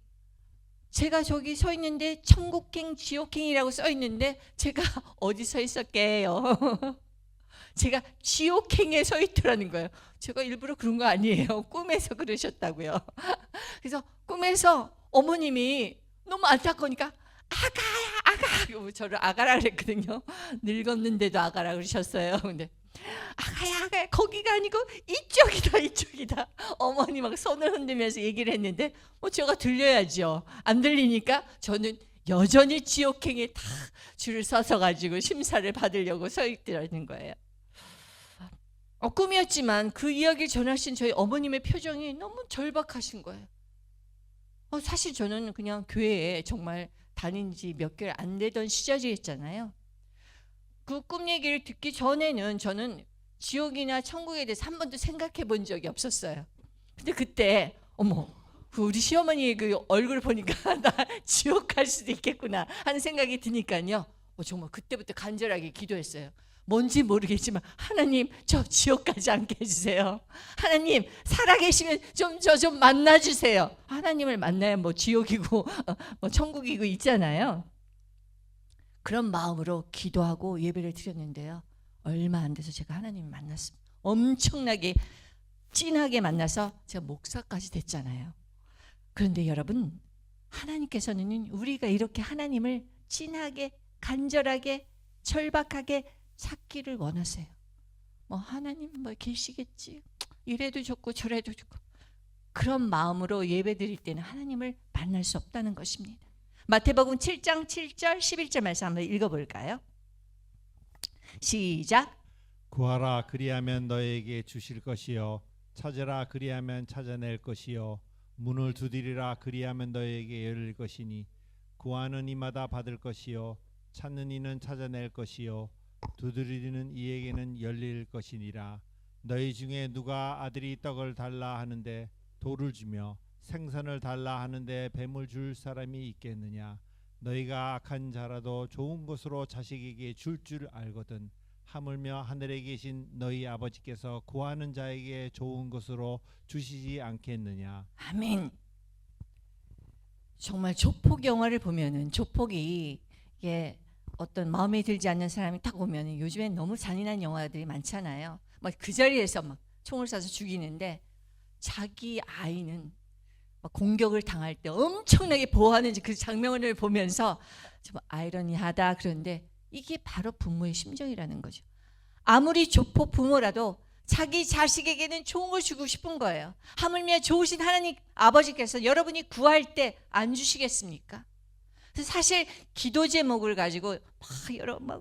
제가 저기 서 있는데 천국행 지옥행이라고 써 있는데 제가 어디 서 있었게요? 제가 지옥행에 서 있더라는 거예요. 제가 일부러 그런 거 아니에요. 꿈에서 그러셨다고요. 그래서 꿈에서 어머님이 너무 안타까우니까 아가 저를 아가라 그랬거든요. 늙었는데도 아가라 그러셨어요. 근데 아가야 거기가 아니고 이쪽이다. 어머니 막 손을 흔들면서 얘기를 했는데 제가 들려야죠. 안 들리니까 저는 여전히 지옥행에 다 줄을 서서 가지고 심사를 받으려고 서 있더라는 거예요. 꿈이었지만 그 이야기를 전하신 저희 어머님의 표정이 너무 절박하신 거예요. 사실 저는 그냥 교회에 정말 다닌 지 몇 개월 안 되던 시절이었잖아요. 그 꿈 얘기를 듣기 전에는 저는 지옥이나 천국에 대해서 한 번도 생각해 본 적이 없었어요. 근데 그때 그 우리 시어머니의 그 얼굴을 보니까 나 지옥 갈 수도 있겠구나 하는 생각이 드니까요. 정말 그때부터 간절하게 기도했어요. 뭔지 모르겠지만 하나님 저 지옥 가지 않게 해주세요. 하나님 살아계시면 저 좀 만나주세요. 하나님을 만나야 지옥이고 천국이고 있잖아요. 그런 마음으로 기도하고 예배를 드렸는데요. 얼마 안 돼서 제가 하나님을 만났습니다. 엄청나게 진하게 만나서 제가 목사까지 됐잖아요. 그런데 여러분 하나님께서는 우리가 이렇게 하나님을 진하게 간절하게 절박하게 찾기를 원하세요. 하나님 계시겠지. 이래도 좋고 저래도 좋고 그런 마음으로 예배드릴 때는 하나님을 만날 수 없다는 것입니다. 마태복음 7장 7절 11절 말씀 한번 읽어볼까요? 시작. 구하라 그리하면 너에게 주실 것이요 찾으라 그리하면 찾아낼 것이요 문을 두드리라 그리하면 너에게 열릴 것이니 구하는 이마다 받을 것이요 찾는 이는 찾아낼 것이요 두드리는 이에게는 열릴 것이니라. 너희 중에 누가 아들이 떡을 달라 하는데 돌을 주며 생선을 달라 하는데 뱀을 줄 사람이 있겠느냐. 너희가 악한 자라도 좋은 것으로 자식에게 줄 알거든 하물며 하늘에 계신 너희 아버지께서 구하는 자에게 좋은 것으로 주시지 않겠느냐. 아멘. 정말 조폭 영화를 보면은 조폭이 어떤 마음에 들지 않는 사람이 딱 오면은 요즘엔 너무 잔인한 영화들이 많잖아요. 그 자리에서 총을 쏴서 죽이는데 자기 아이는 공격을 당할 때 엄청나게 보호하는 그 장면을 보면서 좀 아이러니하다. 그런데 이게 바로 부모의 심정이라는 거죠. 아무리 조폭 부모라도 자기 자식에게는 좋은 걸 주고 싶은 거예요. 하물며 좋으신 하나님 아버지께서 여러분이 구할 때 안 주시겠습니까? 사실 기도 제목을 가지고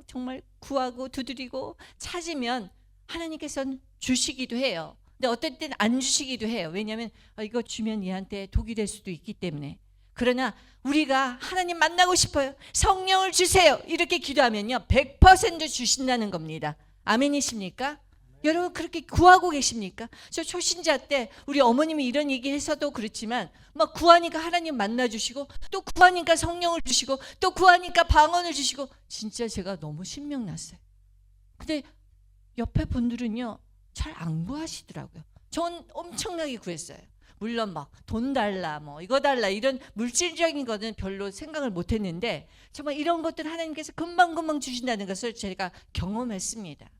정말 구하고 두드리고 찾으면 하나님께서는 주시기도 해요. 근데 어떨 때는 안 주시기도 해요. 왜냐하면 이거 주면 얘한테 독이 될 수도 있기 때문에. 그러나 우리가 하나님 만나고 싶어요. 성령을 주세요. 이렇게 기도하면요 100% 주신다는 겁니다. 아멘이십니까? 여러분 그렇게 구하고 계십니까? 저 초신자 때 우리 어머님이 이런 얘기해서도 그렇지만 구하니까 하나님 만나주시고 또 구하니까 성령을 주시고 또 구하니까 방언을 주시고 진짜 제가 너무 신명났어요. 근데 옆에 분들은요 잘 안 구하시더라고요. 전 엄청나게 구했어요. 물론 돈 달라 이거 달라 이런 물질적인 거는 별로 생각을 못 했는데 정말 이런 것들 하나님께서 금방금방 주신다는 것을 제가 경험했습니다.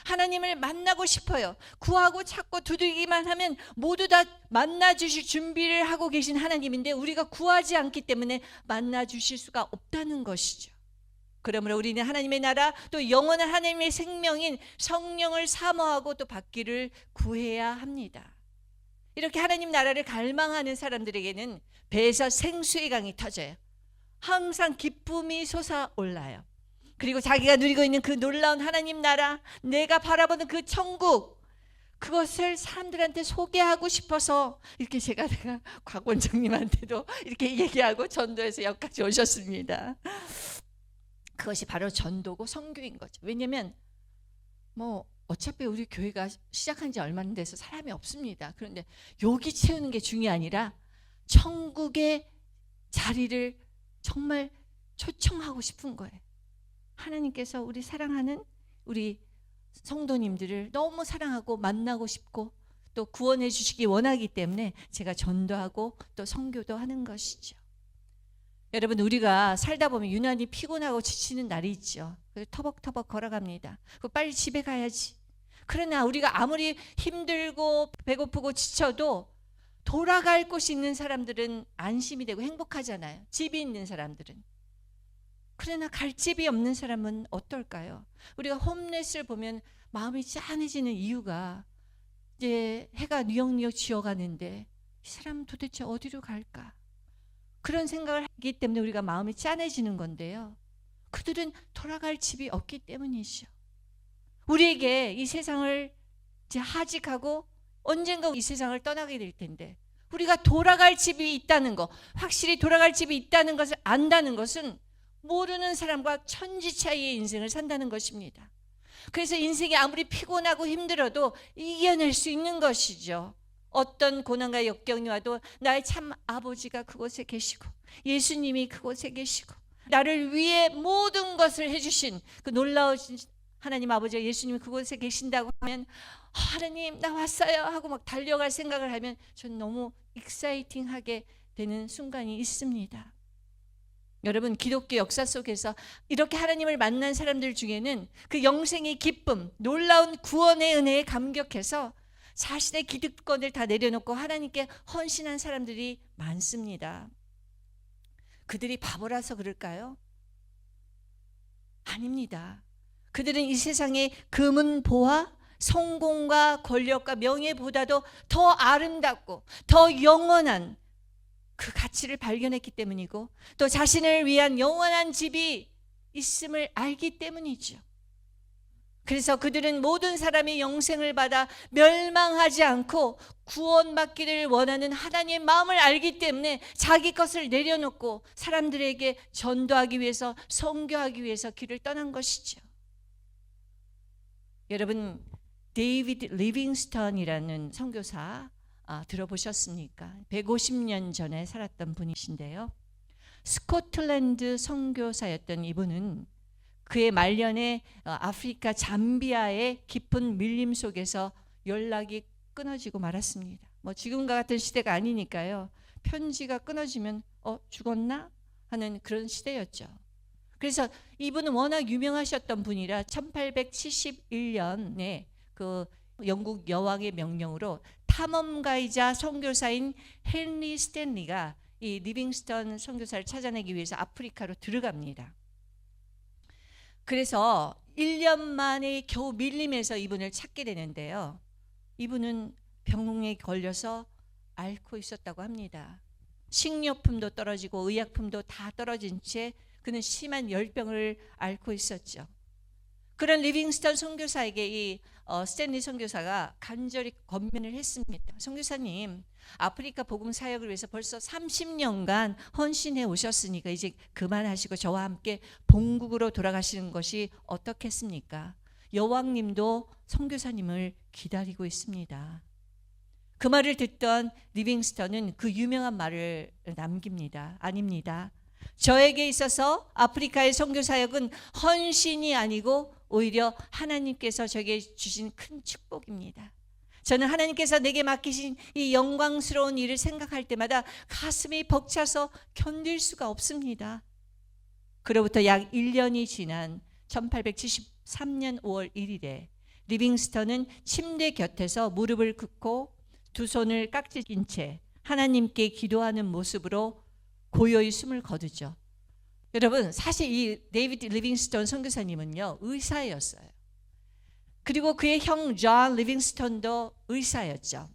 하나님을 만나고 싶어요. 구하고 찾고 두드리기만 하면 모두 다 만나 주실 준비를 하고 계신 하나님인데 우리가 구하지 않기 때문에 만나 주실 수가 없다는 것이죠. 그러므로 우리는 하나님의 나라 또 영원한 하나님의 생명인 성령을 사모하고 또 받기를 구해야 합니다. 이렇게 하나님 나라를 갈망하는 사람들에게는 배에서 생수의 강이 터져요. 항상 기쁨이 솟아올라요. 그리고 자기가 누리고 있는 그 놀라운 하나님 나라, 내가 바라보는 그 천국, 그것을 사람들한테 소개하고 싶어서 이렇게 제가 곽 원장님한테도 이렇게 얘기하고 전도해서 여기까지 오셨습니다. 그것이 바로 전도고 선교인 거죠. 왜냐하면 어차피 우리 교회가 시작한 지 얼마 안 돼서 사람이 없습니다. 그런데 여기 채우는 게 중요한 게 아니라 천국의 자리를 정말 초청하고 싶은 거예요. 하나님께서 우리 사랑하는 우리 성도님들을 너무 사랑하고 만나고 싶고 또 구원해 주시기 원하기 때문에 제가 전도하고 또 선교도 하는 것이죠. 여러분, 우리가 살다 보면 유난히 피곤하고 지치는 날이 있죠. 그래서 터벅터벅 걸어갑니다. 빨리 집에 가야지. 그러나 우리가 아무리 힘들고 배고프고 지쳐도 돌아갈 곳이 있는 사람들은 안심이 되고 행복하잖아요. 집이 있는 사람들은. 그러나 갈 집이 없는 사람은 어떨까요? 우리가 홈레스를 보면 마음이 짠해지는 이유가 이제 해가 뉘엿뉘엿 지어가는데 이 사람은 도대체 어디로 갈까? 그런 생각을 하기 때문에 우리가 마음이 짠해지는 건데요. 그들은 돌아갈 집이 없기 때문이죠. 우리에게 이 세상을 이제 하직하고 언젠가 이 세상을 떠나게 될 텐데 우리가 돌아갈 집이 있다는 거, 확실히 돌아갈 집이 있다는 것을 안다는 것은 모르는 사람과 천지 차이의 인생을 산다는 것입니다. 그래서 인생이 아무리 피곤하고 힘들어도 이겨낼 수 있는 것이죠. 어떤 고난과 역경이 와도 나의 참 아버지가 그곳에 계시고 예수님이 그곳에 계시고 나를 위해 모든 것을 해주신 그 놀라우신 하나님 아버지와 예수님이 그곳에 계신다고 하면 하나님 나 왔어요 하고 막 달려갈 생각을 하면 전 너무 익사이팅하게 되는 순간이 있습니다. 여러분, 기독교 역사 속에서 이렇게 하나님을 만난 사람들 중에는 그 영생의 기쁨, 놀라운 구원의 은혜에 감격해서 자신의 기득권을 다 내려놓고 하나님께 헌신한 사람들이 많습니다. 그들이 바보라서 그럴까요? 아닙니다. 그들은 이 세상의 금은 보화, 성공과 권력과 명예보다도 더 아름답고 더 영원한 그 가치를 발견했기 때문이고 또 자신을 위한 영원한 집이 있음을 알기 때문이죠. 그래서 그들은 모든 사람이 영생을 받아 멸망하지 않고 구원받기를 원하는 하나님의 마음을 알기 때문에 자기 것을 내려놓고 사람들에게 전도하기 위해서 선교하기 위해서 길을 떠난 것이죠. 여러분, 데이비드 리빙스턴이라는 선교사 들어보셨습니까? 150년 전에 살았던 분이신데요. 스코틀랜드 선교사였던 이분은 그의 말년에 아프리카 잠비아의 깊은 밀림 속에서 연락이 끊어지고 말았습니다. 지금과 같은 시대가 아니니까요. 편지가 끊어지면 죽었나 하는 그런 시대였죠. 그래서 이분은 워낙 유명하셨던 분이라 1871년에 그 영국 여왕의 명령으로 탐험가이자 선교사인 헨리 스탠리가 이 리빙스턴 선교사를 찾아내기 위해서 아프리카로 들어갑니다. 그래서 1년 만에 겨우 밀림에서 이분을 찾게 되는데요. 이분은 병에 걸려서 앓고 있었다고 합니다. 식료품도 떨어지고 의약품도 다 떨어진 채 그는 심한 열병을 앓고 있었죠. 그런 리빙스턴 선교사에게 이 스탠리 선교사가 간절히 권면을 했습니다. 선교사님, 아프리카 복음 사역을 위해서 벌써 30년간 헌신해 오셨으니까 이제 그만하시고 저와 함께 본국으로 돌아가시는 것이 어떻겠습니까? 여왕님도 선교사님을 기다리고 있습니다. 그 말을 듣던 리빙스턴은 그 유명한 말을 남깁니다. 아닙니다. 저에게 있어서 아프리카의 선교 사역은 헌신이 아니고 오히려 하나님께서 저에게 주신 큰 축복입니다. 저는 하나님께서 내게 맡기신 이 영광스러운 일을 생각할 때마다 가슴이 벅차서 견딜 수가 없습니다. 그로부터 약 1년이 지난 1873년 5월 1일에 리빙스턴은 침대 곁에서 무릎을 꿇고 두 손을 깍지 낀 채 하나님께 기도하는 모습으로 고요히 숨을 거두죠. 여러분, 사실 이 데이비드 리빙스턴 선교사님은요, 의사였어요. 그리고 그의 형 존 리빙스턴도 의사였죠.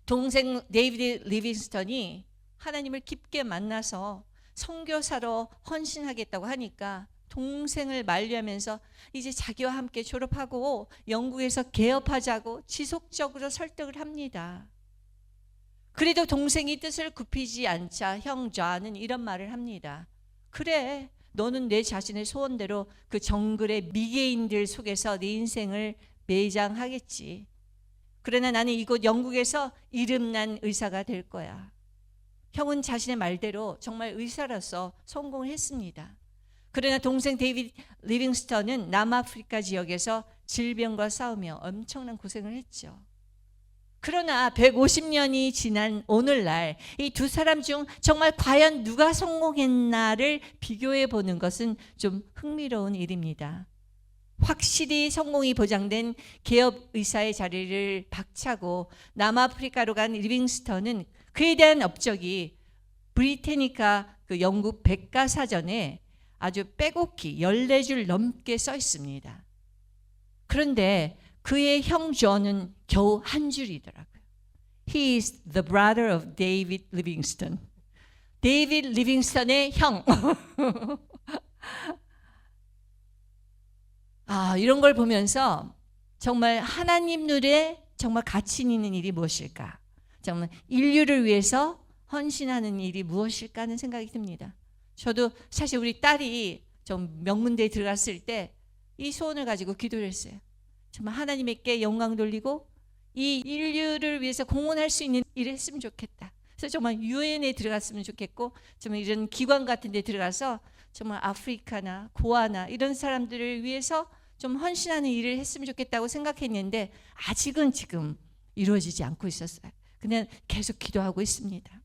동생 데이비드 리빙스턴이 하나님을 깊게 만나서 선교사로 헌신하겠다고 하니까 동생을 만류하면서 이제 자기와 함께 졸업하고 영국에서 개업하자고 지속적으로 설득을 합니다. 그래도 동생이 뜻을 굽히지 않자 형 존은 이런 말을 합니다. 그래, 너는 내 자신의 소원대로 그 정글의 미개인들 속에서 네 인생을 매장하겠지. 그러나 나는 이곳 영국에서 이름난 의사가 될 거야. 형은 자신의 말대로 정말 의사로서 성공을 했습니다. 그러나 동생 데이비드 리빙스턴은 남아프리카 지역에서 질병과 싸우며 엄청난 고생을 했죠. 그러나 150년이 지난 오늘날 이 두 사람 중 정말 과연 누가 성공했나를 비교해 보는 것은 좀 흥미로운 일입니다. 확실히 성공이 보장된 개업 의사의 자리를 박차고 남아프리카로 간 리빙스턴은 그에 대한 업적이 브리테니카 그 영국 백과사전에 아주 빼곡히 14줄 넘게 써 있습니다. 그런데 그의 형 존은 겨우 한 줄이더라고요. He is the brother of David Livingstone. 데이비드 리빙스턴의 형. 이런 걸 보면서 정말 하나님 눈에 정말 가치 있는 일이 무엇일까? 정말 인류를 위해서 헌신하는 일이 무엇일까 하는 생각이 듭니다. 저도 사실 우리 딸이 좀 명문대에 들어갔을 때 이 소원을 가지고 기도를 했어요. 정말 하나님께 영광 돌리고 이 인류를 위해서 공헌할 수 있는 일을 했으면 좋겠다. 그래서 정말 유엔에 들어갔으면 좋겠고 정말 이런 기관 같은 데 들어가서 정말 아프리카나 고아나 이런 사람들을 위해서 좀 헌신하는 일을 했으면 좋겠다고 생각했는데 아직은 지금 이루어지지 않고 있었어요. 그냥 계속 기도하고 있습니다.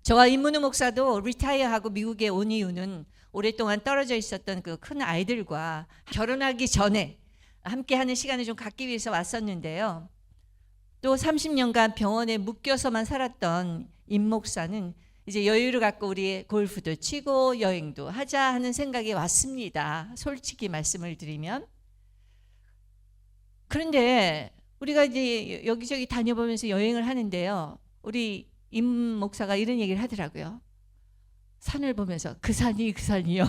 저와 임문우 목사도 리타이어하고 미국에 온 이유는 오랫동안 떨어져 있었던 그 큰 아이들과 결혼하기 전에 함께하는 시간을 좀 갖기 위해서 왔었는데요. 또 30년간 병원에 묶여서만 살았던 임 목사는 이제 여유를 갖고 우리 골프도 치고 여행도 하자 하는 생각이 왔습니다. 솔직히 말씀을 드리면. 그런데 우리가 이제 여기저기 다녀보면서 여행을 하는데요. 우리 임 목사가 이런 얘기를 하더라고요. 산을 보면서 그 산이 그 산이요.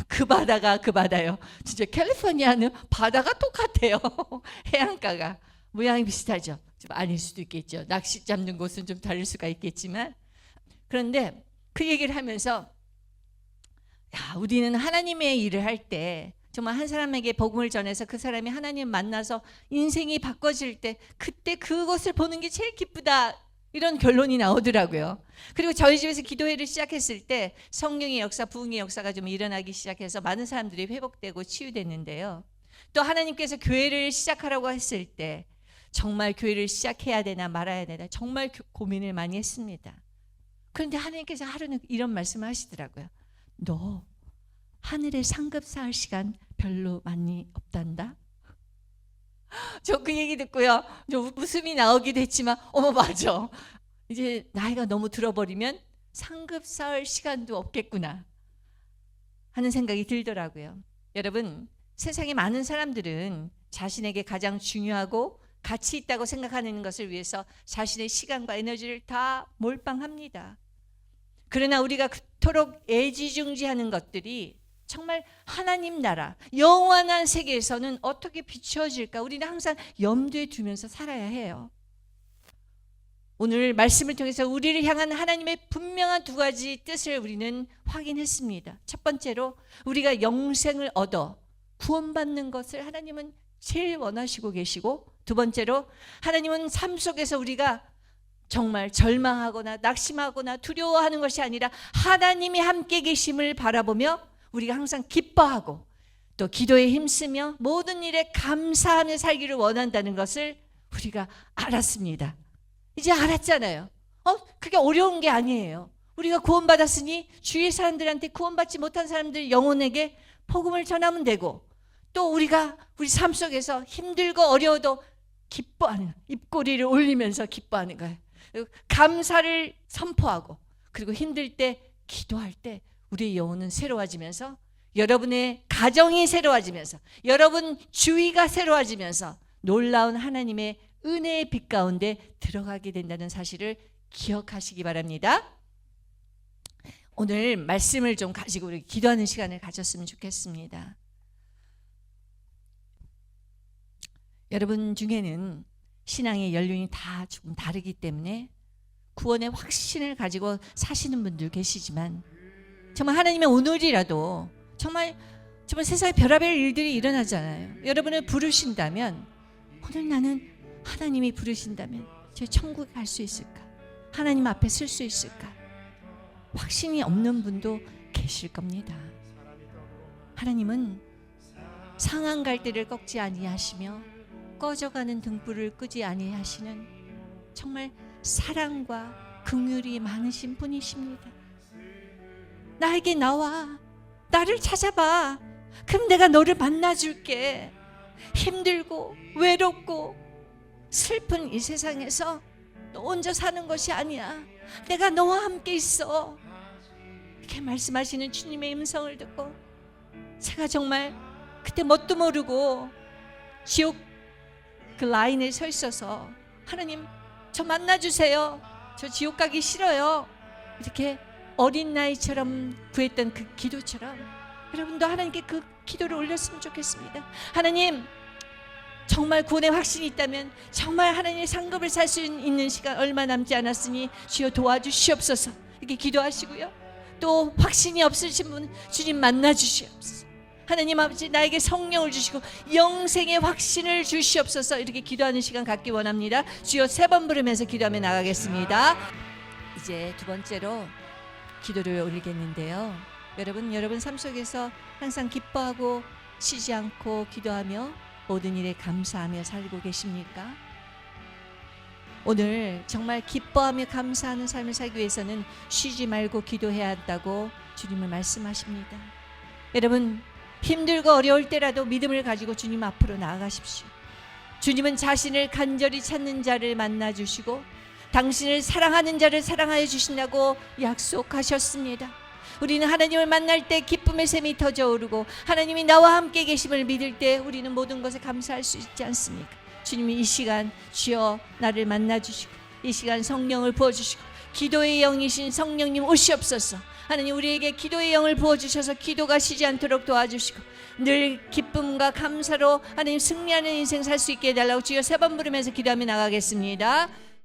그 바다가 그 바다요. 진짜 캘리포니아는 바다가 똑같아요. 해안가가 모양이 비슷하죠. 좀 아닐 수도 있겠죠. 낚시 잡는 곳은 좀 다를 수가 있겠지만 그런데 그 얘기를 하면서 우리는 하나님의 일을 할 때 정말 한 사람에게 복음을 전해서 그 사람이 하나님 만나서 인생이 바꿔질 때 그때 그것을 보는 게 제일 기쁘다. 이런 결론이 나오더라고요. 그리고 저희 집에서 기도회를 시작했을 때 성령의 역사, 부흥의 역사가 좀 일어나기 시작해서 많은 사람들이 회복되고 치유됐는데요. 또 하나님께서 교회를 시작하라고 했을 때 정말 교회를 시작해야 되나 말아야 되나 정말 고민을 많이 했습니다. 그런데 하나님께서 하루는 이런 말씀을 하시더라고요. 너 하늘에 상급 쌓을 시간 별로 많이 없단다. 저 그 얘기 듣고요. 좀 웃음이 나오기도 했지만 맞아. 이제 나이가 너무 들어버리면 상급 쌓을 시간도 없겠구나 하는 생각이 들더라고요. 여러분, 세상에 많은 사람들은 자신에게 가장 중요하고 가치 있다고 생각하는 것을 위해서 자신의 시간과 에너지를 다 몰빵합니다. 그러나 우리가 그토록 애지중지하는 것들이 정말 하나님 나라, 영원한 세계에서는 어떻게 비추어질까? 우리는 항상 염두에 두면서 살아야 해요. 오늘 말씀을 통해서 우리를 향한 하나님의 분명한 두 가지 뜻을 우리는 확인했습니다. 첫 번째로 우리가 영생을 얻어 구원받는 것을 하나님은 제일 원하시고 계시고, 두 번째로 하나님은 삶 속에서 우리가 정말 절망하거나 낙심하거나 두려워하는 것이 아니라 하나님이 함께 계심을 바라보며 우리가 항상 기뻐하고 또 기도에 힘쓰며 모든 일에 감사하며 살기를 원한다는 것을 우리가 알았습니다. 이제 알았잖아요. 그게 어려운 게 아니에요. 우리가 구원받았으니 주위의 사람들한테 구원받지 못한 사람들 영혼에게 복음을 전하면 되고, 또 우리가 우리 삶 속에서 힘들고 어려워도 기뻐하는, 입꼬리를 올리면서 기뻐하는 거예요. 감사를 선포하고, 그리고 힘들 때 기도할 때 우리의 영혼은 새로워지면서, 여러분의 가정이 새로워지면서, 여러분 주위가 새로워지면서 놀라운 하나님의 은혜의 빛 가운데 들어가게 된다는 사실을 기억하시기 바랍니다. 오늘 말씀을 좀 가지고 우리 기도하는 시간을 가졌으면 좋겠습니다. 여러분 중에는 신앙의 연륜이 다 조금 다르기 때문에 구원의 확신을 가지고 사시는 분들 계시지만, 정말 하나님의 오늘이라도 정말 세상에 별의별 일들이 일어나잖아요. 여러분을 부르신다면, 오늘 나는 하나님이 부르신다면 제 천국에 갈 수 있을까? 하나님 앞에 설 수 있을까? 확신이 없는 분도 계실 겁니다. 하나님은 상한 갈대를 꺾지 아니하시며 꺼져가는 등불을 끄지 아니하시는 정말 사랑과 긍휼이 많으신 분이십니다. 나에게 나와, 나를 찾아봐. 그럼 내가 너를 만나줄게. 힘들고 외롭고 슬픈 이 세상에서 너 혼자 사는 것이 아니야. 내가 너와 함께 있어. 이렇게 말씀하시는 주님의 음성을 듣고 제가 정말 그때 뭣도 모르고 지옥 그 라인에 서 있어서, 하나님 저 만나주세요. 저 지옥 가기 싫어요. 이렇게 어린 나이처럼 구했던 그 기도처럼 여러분도 하나님께 그 기도를 올렸으면 좋겠습니다. 하나님, 정말 구원의 확신이 있다면 정말 하나님의 상급을 살 수 있는 시간 얼마 남지 않았으니 주여 도와주시옵소서. 이렇게 기도하시고요. 또 확신이 없으신 분 주님 만나 주시옵소서. 하나님 아버지, 나에게 성령을 주시고 영생의 확신을 주시옵소서. 이렇게 기도하는 시간 갖기 원합니다. 주여 3번 부르면서 기도하며 나가겠습니다. 이제 두 번째로 기도를 올리겠는데요. 여러분 삶 속에서 항상 기뻐하고 쉬지 않고 기도하며 모든 일에 감사하며 살고 계십니까? 오늘 정말 기뻐하며 감사하는 삶을 살기 위해서는 쉬지 말고 기도해야 한다고 주님은 말씀하십니다. 여러분, 힘들고 어려울 때라도 믿음을 가지고 주님 앞으로 나아가십시오. 주님은 자신을 간절히 찾는 자를 만나 주시고 당신을 사랑하는 자를 사랑하여 주신다고 약속하셨습니다. 우리는 하나님을 만날 때 기쁨의 샘이 터져 오르고 하나님이 나와 함께 계심을 믿을 때 우리는 모든 것에 감사할 수 있지 않습니까? 주님이 이 시간 주여 나를 만나 주시고 이 시간 성령을 부어주시고 기도의 영이신 성령님 오시옵소서. 하나님, 우리에게 기도의 영을 부어주셔서 기도가 쉬지 않도록 도와주시고 늘 기쁨과 감사로 하나님 승리하는 인생 살 수 있게 해달라고 주여 3번 부르면서 기도하며 나가겠습니다.